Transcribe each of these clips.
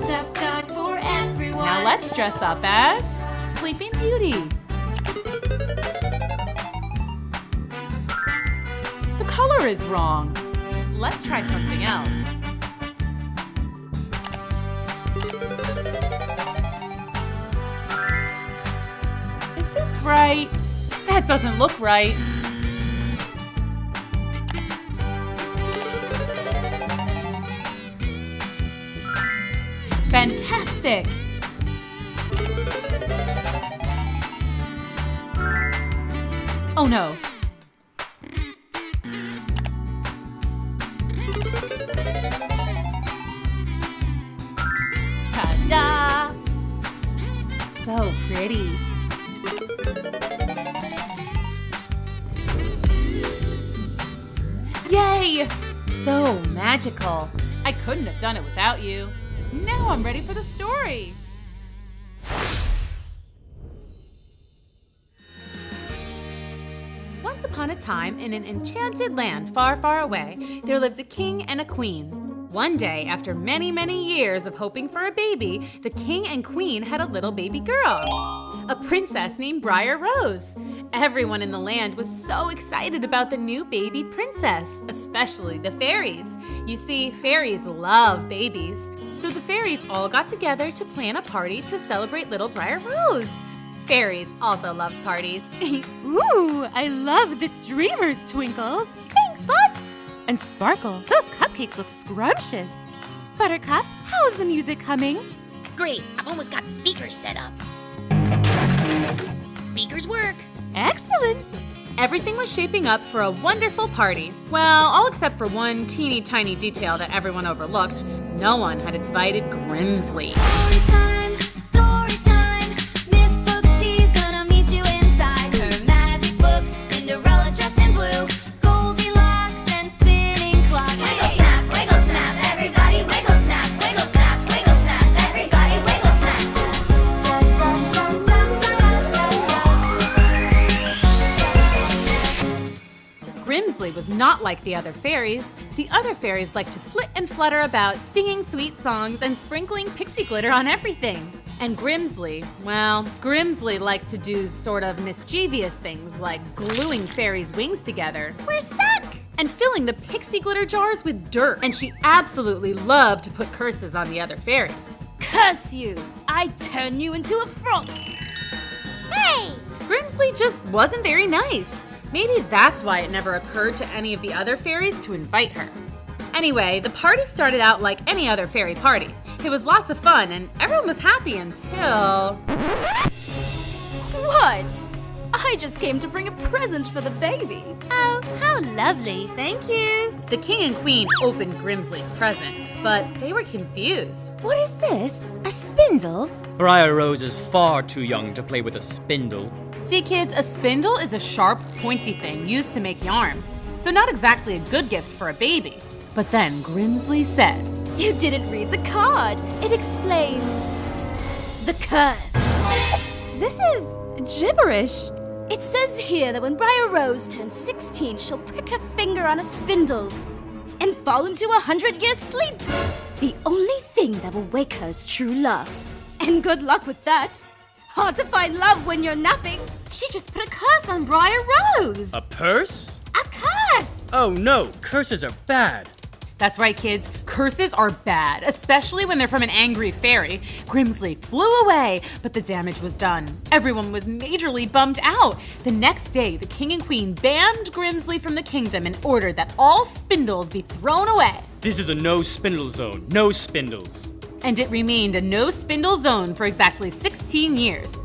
Just have time for everyone. Now let's dress up as Sleeping Beauty. The color is wrong. Let's try something else. Is this right? That doesn't look right. Fantastic! Oh no. Ta-da! So pretty. Yay! So magical. I couldn't have done it without you. Now I'm ready for the story. Once upon a time, in an enchanted land far, far away, there lived a king and a queen. One day, after many, many years of hoping for a baby, the king and queen had a little baby girl, a princess named Brier Rose. Everyone in the land was so excited about the new baby princess, especially the fairies. You see, fairies love babies. So the fairies all got together to plan a party to celebrate little Brier Rose. Fairies also love parties. Ooh, I love the streamers, Twinkles. Thanks, Fuss. And Sparkle, those cupcakes look scrumptious. Buttercup, how is the music coming? Great, I've almost got the speakers set up. Speakers work. Excellent. Everything was shaping up for a wonderful party. Well, all except for one teeny tiny detail that everyone overlooked. No one had invited Grimsley. Storytime, storytime. Miss Booksy's gonna meet you inside her magic books. Cinderella's dressed in blue, Goldilocks and spinning clock. Wiggle snap, everybody wiggle snap, wiggle snap, everybody wiggle snap. Grimsley was not like the other fairies. The other fairies liked to flit and flutter about, singing sweet songs and sprinkling pixie glitter on everything. And Grimsley, well, Grimsley liked to do sort of mischievous things like gluing fairies' wings together. We're stuck! And filling the pixie glitter jars with dirt. And she absolutely loved to put curses on the other fairies. Curse you! I turn you into a frog! Hey! Grimsley just wasn't very nice. Maybe that's why it never occurred to any of the other fairies to invite her. Anyway, the party started out like any other fairy party. It was lots of fun and everyone was happy until… What? I just came to bring a present for the baby. Oh, how lovely. Thank you. The king and queen opened Grimsley's present, but they were confused. What is this? A spindle? Brier Rose is far too young to play with a spindle. See, kids, a spindle is a sharp, pointy thing used to make yarn. So not exactly a good gift for a baby. But then Grimsley said, You didn't read the card. It explains the curse. This is gibberish. It says here that when Brier Rose turns 16, she'll prick her finger on a spindle and fall into a 100-year sleep. The only thing that will wake her is true love. And good luck with that. Hard to find love when you're napping. She just put a curse on Brier Rose. A purse? A curse! Oh no, curses are bad. That's right, kids. Curses are bad, especially when they're from an angry fairy. Grimsley flew away, but the damage was done. Everyone was majorly bummed out. The next day, the king and queen banned Grimsley from the kingdom and ordered that all spindles be thrown away. This is a no spindle zone. No spindles. And it remained a no spindle zone for exactly 16 years.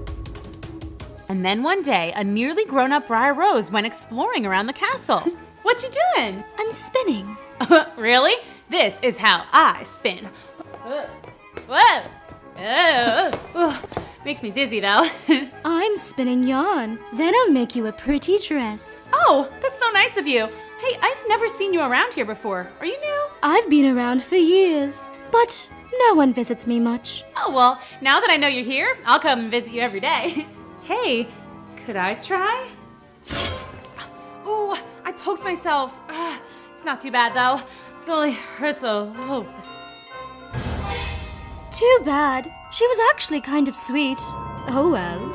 And then one day, a nearly grown-up Brier Rose went exploring around the castle. What you doing? I'm spinning. Really? This is how I spin. Whoa! Makes me dizzy though. I'm spinning yarn. Then I'll make you a pretty dress. Oh, that's so nice of you. Hey, I've never seen you around here before. Are you new? I've been around for years, but no one visits me much. Oh, well, now that I know you're here, I'll come and visit you every day. Hey, could I try? Ooh, I poked myself. It's not too bad though. It only hurts a little bit. Too bad. She was actually kind of sweet. Oh well.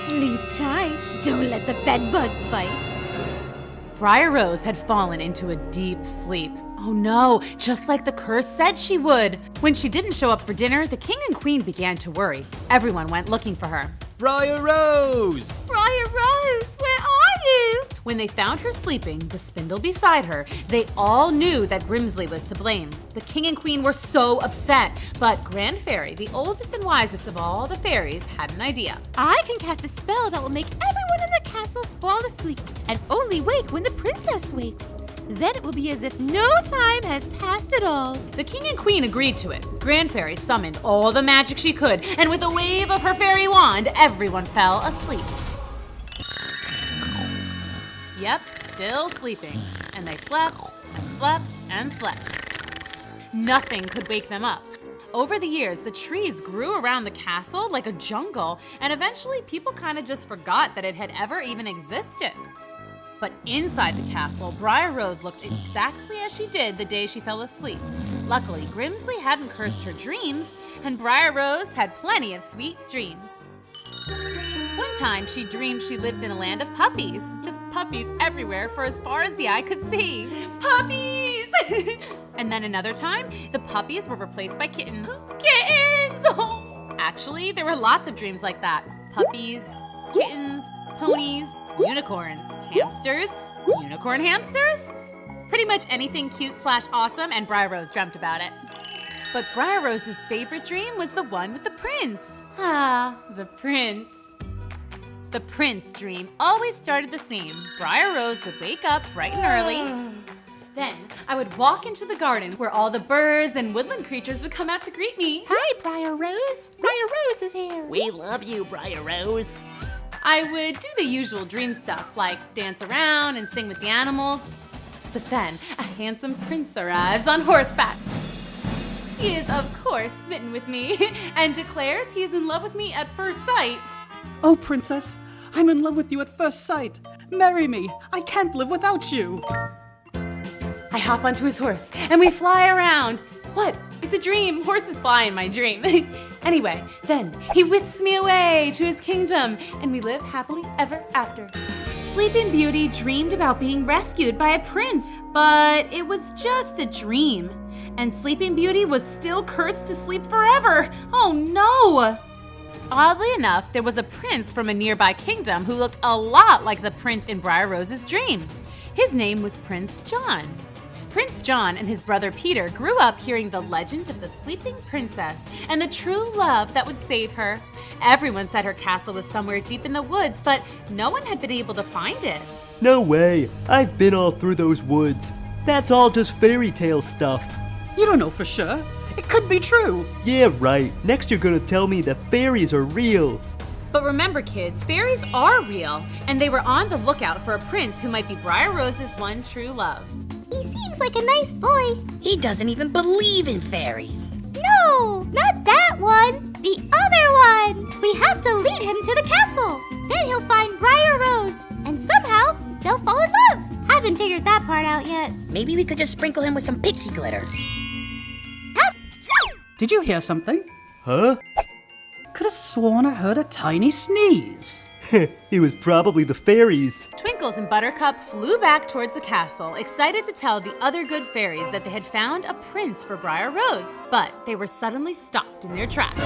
Sleep tight. Don't let the bedbugs bite. Brier Rose had fallen into a deep sleep. Oh no, just like the curse said she would. When she didn't show up for dinner, the king and queen began to worry. Everyone went looking for her. Brier Rose! Brier Rose, where are you? When they found her sleeping, the spindle beside her, they all knew that Grimsley was to blame. The king and queen were so upset, but Grand Fairy, the oldest and wisest of all the fairies, had an idea. I can cast a spell that will make everyone in the castle fall asleep and only wake when the princess wakes. Then it will be as if no time has passed at all. The king and queen agreed to it. Grand Fairy summoned all the magic she could, and with a wave of her fairy wand, everyone fell asleep. Yep, still sleeping. And they slept and slept and slept. Nothing could wake them up. Over the years, the trees grew around the castle like a jungle, and eventually people kind of just forgot that it had ever even existed. But inside the castle, Brier Rose looked exactly as she did the day she fell asleep. Luckily, Grimsley hadn't cursed her dreams, and Brier Rose had plenty of sweet dreams. One time, she dreamed she lived in a land of puppies. Just puppies everywhere for as far as the eye could see. Puppies! And then another time, the puppies were replaced by kittens. Kittens! Actually, there were lots of dreams like that. Puppies, kittens, ponies, unicorns, hamsters, unicorn hamsters? Pretty much anything cute/awesome, and Brier Rose dreamt about it. But Brier Rose's favorite dream was the one with the prince. Ah, the prince. The prince dream always started the same. Brier Rose would wake up bright and early. Then I would walk into the garden where all the birds and woodland creatures would come out to greet me. Hi, Brier Rose. Brier Rose is here. We love you, Brier Rose. I would do the usual dream stuff like dance around and sing with the animals. But then a handsome prince arrives on horseback. He is, of course, smitten with me and declares he is in love with me at first sight. Oh, princess, I'm in love with you at first sight. Marry me. I can't live without you. I hop onto his horse and we fly around. What? It's a dream. Horses fly in my dream. Anyway, then he whisks me away to his kingdom and we live happily ever after. Sleeping Beauty dreamed about being rescued by a prince, but it was just a dream. And Sleeping Beauty was still cursed to sleep forever. Oh no! Oddly enough, there was a prince from a nearby kingdom who looked a lot like the prince in Brier Rose's dream. His name was Prince John. Prince John and his brother Peter grew up hearing the legend of the sleeping princess and the true love that would save her. Everyone said her castle was somewhere deep in the woods, but no one had been able to find it. No way. I've been all through those woods. That's all just fairy tale stuff. You don't know for sure. It could be true. Yeah, right. Next you're gonna tell me that fairies are real. But remember, kids, fairies are real, and they were on the lookout for a prince who might be Brier Rose's one true love. He seems like a nice boy. He doesn't even believe in fairies. No, not that one. The other one. We have to lead him to the castle. Then he'll find Brier Rose. And somehow, they'll fall in love. Haven't figured that part out yet. Maybe we could just sprinkle him with some pixie glitter. Did you hear something? Huh? Could have sworn I heard a tiny sneeze. It was probably the fairies. Twinkles and Buttercup flew back towards the castle, excited to tell the other good fairies that they had found a prince for Brier Rose. But they were suddenly stopped in their tracks.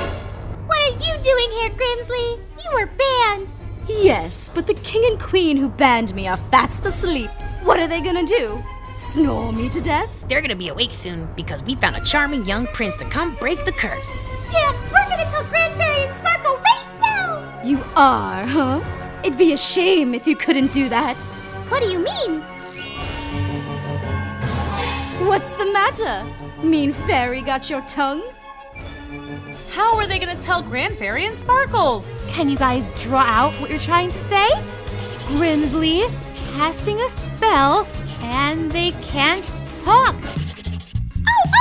What are you doing here, Grimsley? You were banned. Yes, but the king and queen who banned me are fast asleep. What are they gonna do? Snore me to death? They're gonna be awake soon because we found a charming young prince to come break the curse. Yeah, we're gonna tell Grand Fairy and Sparkle right now! You are, huh? It'd be a shame if you couldn't do that. What do you mean? What's the matter? Mean fairy got your tongue? How are they gonna tell Grand Fairy and Sparkles? Can you guys draw out what you're trying to say? Grimsley casting a spell, and they can't talk.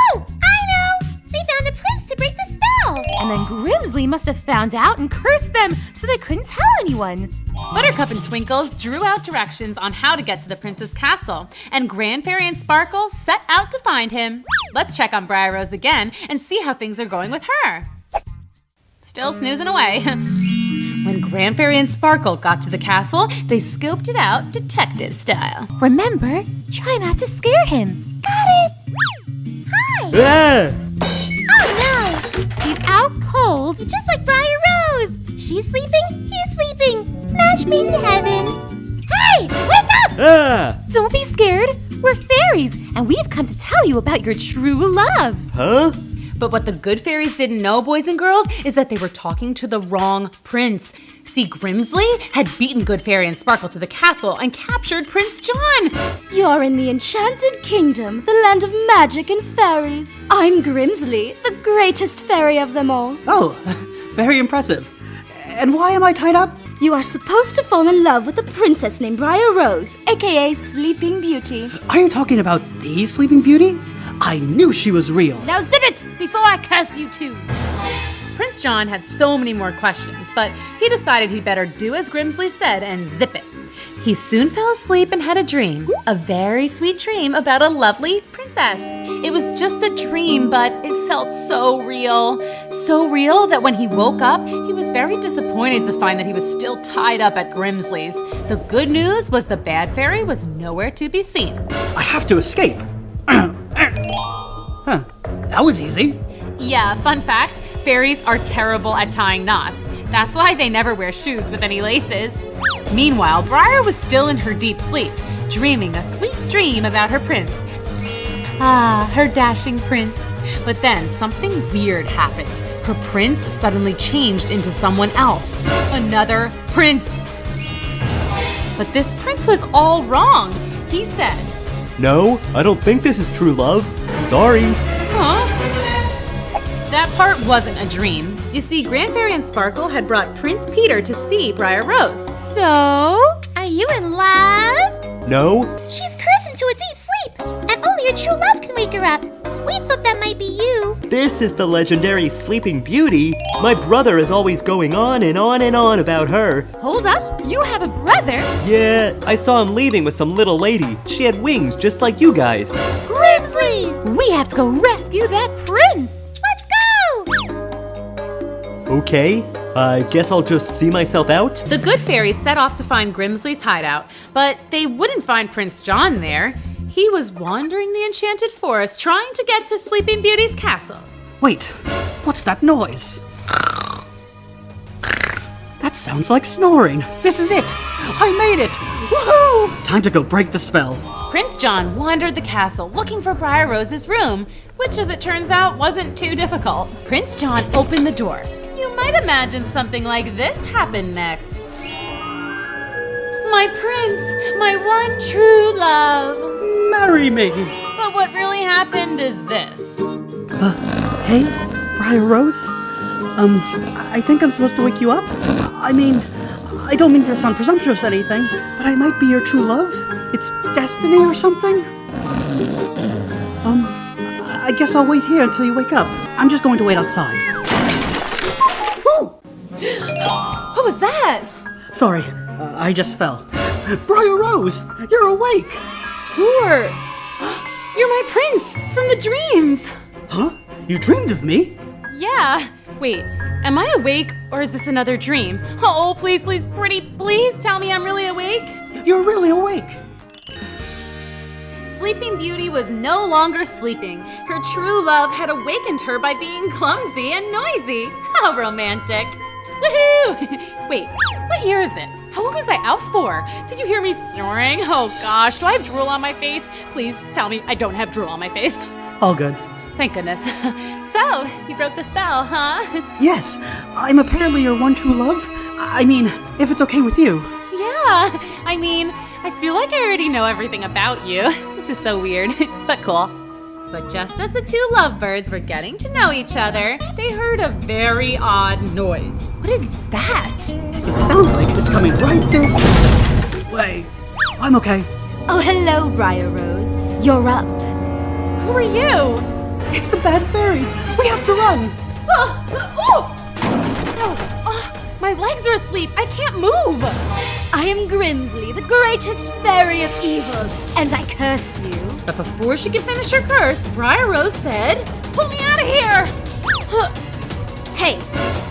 Oh, I know! They found a prince to break the spell! And then Grimsley must have found out and cursed them so they couldn't tell anyone. Buttercup and Twinkles drew out directions on how to get to the prince's castle, and Grand Fairy and Sparkles set out to find him. Let's check on Brier Rose again and see how things are going with her. still snoozing away. When Grand Fairy and Sparkle got to the castle, they scoped it out detective style. Remember, try not to scare him. Got it! Hi! Ah! Oh no! He's out cold. Just like Brier Rose! She's sleeping, he's sleeping! Match made in heaven! Hey! Wake up! Ah! Don't be scared. We're fairies, and we've come to tell you about your true love. Huh? But what the good fairies didn't know, boys and girls, is that they were talking to the wrong prince. See, Grimsley had beaten Good Fairy and Sparkle to the castle and captured Prince John. You're in the Enchanted Kingdom, the land of magic and fairies. I'm Grimsley, the greatest fairy of them all. Oh, very impressive. And why am I tied up? You are supposed to fall in love with a princess named Brier Rose, aka Sleeping Beauty. Are you talking about the Sleeping Beauty? I knew she was real. Now zip it before I curse you too. Prince John had so many more questions, but he decided he'd better do as Grimsley said and zip it. He soon fell asleep and had a dream, a very sweet dream about a lovely princess. It was just a dream, but it felt so real that when he woke up, he was very disappointed to find that he was still tied up at Grimsley's. The good news was the bad fairy was nowhere to be seen. I have to escape. Huh, that was easy. Yeah, fun fact, fairies are terrible at tying knots. That's why they never wear shoes with any laces. Meanwhile, Brier was still in her deep sleep, dreaming a sweet dream about her prince. Ah, her dashing prince. But then something weird happened. Her prince suddenly changed into someone else. Another prince. But this prince was all wrong. He said, No, I don't think this is true love. Sorry. huh? That part wasn't a dream. You see, Grand Fairy and Sparkle had brought Prince Peter to see Brier Rose. So, Are you in love? No? She's cursed into a deep sleep, and only her true love can wake her up. We thought that might be you. This is the legendary Sleeping Beauty. My brother is always going on and on and on about her. hold up. You have a brother? Yeah, I saw him leaving with some little lady. She had wings just like you guys. Grimsley! We have to go rescue that prince. Let's go! Okay, I guess I'll just see myself out. The good fairies set off to find Grimsley's hideout, but they wouldn't find Prince John there. He was wandering the enchanted forest trying to get to Sleeping Beauty's castle. Wait, what's that noise? That sounds like snoring. This is it. I made it. Woohoo! Time to go break the spell. Prince John wandered the castle looking for Brier Rose's room, which as it turns out wasn't too difficult. Prince John opened the door. You might imagine something like this happened next. My prince, my one true love. Marry me. But what really happened is this. Hey, Brier Rose? I think I'm supposed to wake you up. I mean, I don't mean to sound presumptuous or anything, but I might be your true love. It's destiny or something. I guess I'll wait here until you wake up. I'm just going to wait outside. Woo! What was that? Sorry, I just fell. Brier Rose, you're awake. You're my prince from the dreams. Huh? You dreamed of me? Yeah. Wait, am I awake or is this another dream? Oh, please, please, pretty, please tell me I'm really awake. You're really awake. Sleeping Beauty was no longer sleeping. Her true love had awakened her by being clumsy and noisy. How romantic. Woohoo! Wait, what year is it? How long was I out for? Did you hear me snoring? Oh gosh, do I have drool on my face? Please tell me I don't have drool on my face. All good. Thank goodness. So, you broke the spell, huh? Yes, I'm apparently your one true love. I mean, if it's okay with you. Yeah, I mean, I feel like I already know everything about you. This is so weird, but cool. But just as the two lovebirds were getting to know each other, they heard a very odd noise. What is that? It sounds like it's coming right this way. I'm okay. Oh, hello, Brier Rose. You're up. Who are you? It's the bad fairy. We have to run. My legs are asleep. I can't move. I am Grimsley, the greatest fairy of evil, and I curse you. But before she could finish her curse, Brier Rose said, "Pull me out of here!" Hey,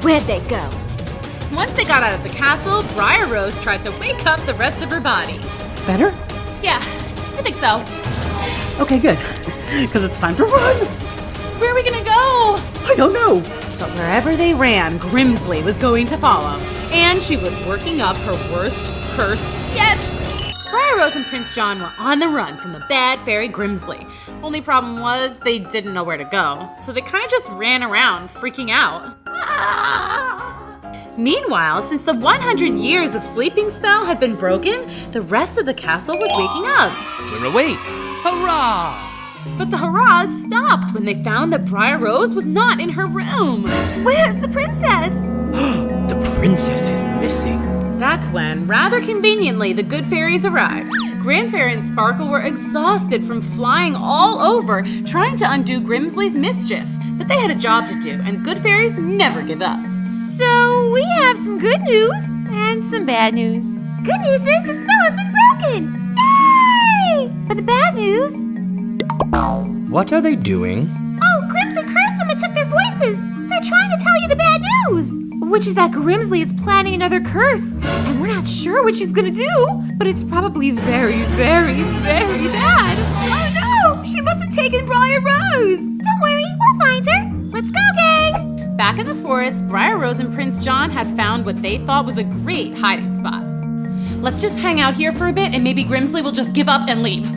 Where'd they go? Once they got out of the castle, Brier Rose tried to wake up the rest of her body. Better? Yeah, I think so. Okay, good. Because it's time to run! Where are we gonna go? I don't know! But wherever they ran, Grimsley was going to follow. And she was working up her worst curse yet. Brier Rose and Prince John were on the run from the bad fairy Grimsley. Only problem was they didn't know where to go, so they kind of just ran around, freaking out. Meanwhile, since the 100 years of sleeping spell had been broken, the rest of the castle was waking up. We're awake! Hurrah! But the hurrahs stopped when they found that Brier Rose was not in her room. Where's the princess? The princess is missing. That's when, rather conveniently, the good fairies arrived. Grandfairy and Sparkle were exhausted from flying all over, trying to undo Grimsley's mischief. But they had a job to do, and good fairies never give up. So we have some good news and some bad news. Good news is the spell has been broken! Yay! But the bad news... What are they doing? Oh, Grimsley cursed them and took their voices! They're trying to tell you the bad news! Which is that Grimsley is planning another curse, and we're not sure what she's gonna do, but it's probably very, very, very bad. Oh no! She must have taken Brier Rose! Don't worry, we'll find her. Let's go, gang! Back in the forest, Brier Rose and Prince John had found what they thought was a great hiding spot. Let's just hang out here for a bit and maybe Grimsley will just give up and leave.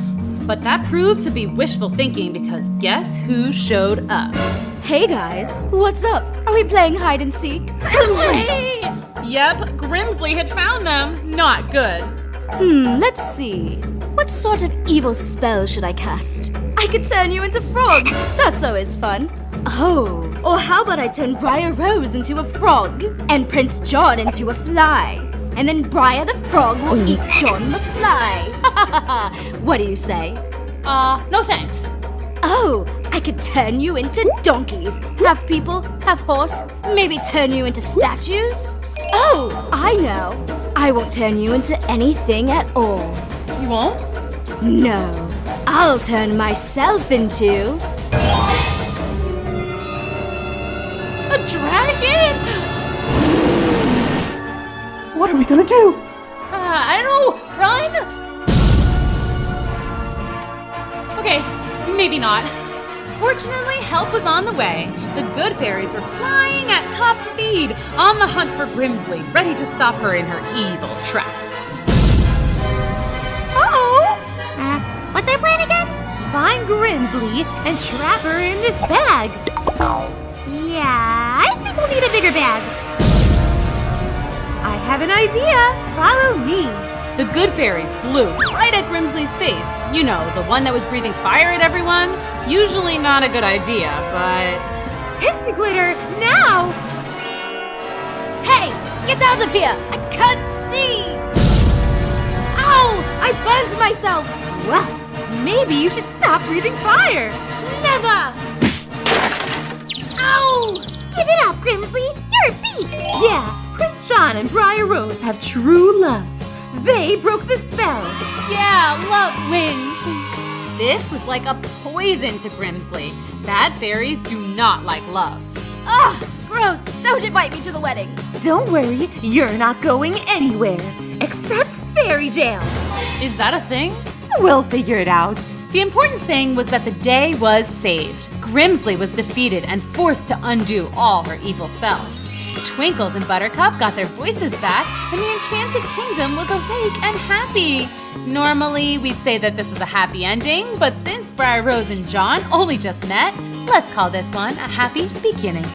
But that proved to be wishful thinking because guess who showed up? Hey guys, what's up? Are we playing hide and seek? Yep, Grimsley had found them. Not good. Let's see. What sort of evil spell should I cast? I could turn you into frogs. That's always fun. Oh, or how about I turn Brier Rose into a frog and Prince John into a fly? And then Brier the frog will eat John the fly. What do you say? No thanks. Oh, I could turn you into donkeys. Half people, half horse. Maybe turn you into statues? Oh, I know. I won't turn you into anything at all. You won't? No, I'll turn myself into... A dragon? What are we gonna do? I don't know. Run? Okay, maybe not. Fortunately, help was on the way. The good fairies were flying at top speed, on the hunt for Grimsley, ready to stop her in her evil tracks. What's our plan again? Find Grimsley and trap her in this bag. Yeah, I think we'll need a bigger bag. I have an idea. Follow me. The good fairies flew right at Grimsley's face. You know, the one that was breathing fire at everyone. Usually not a good idea, but... Pixie glitter, now! Hey, get out of here! I can't see! Ow! I burned myself! Well, maybe you should stop breathing fire. Never! Ow! Give it up, Grimsley. You're beat. Yeah, Prince John and Brier Rose have true love. They broke the spell. Yeah, love wins. This was like a poison to Grimsley. Bad fairies do not like love. Ugh! Gross! Don't invite me to the wedding! Don't worry, you're not going anywhere. Except fairy jail. Is that a thing? We'll figure it out. The important thing was that the day was saved. Grimsley was defeated and forced to undo all her evil spells. Twinkles and Buttercup got their voices back, and the Enchanted Kingdom was awake and happy. Normally, we'd say that this was a happy ending, but since Brier Rose and John only just met, let's call this one a happy beginning.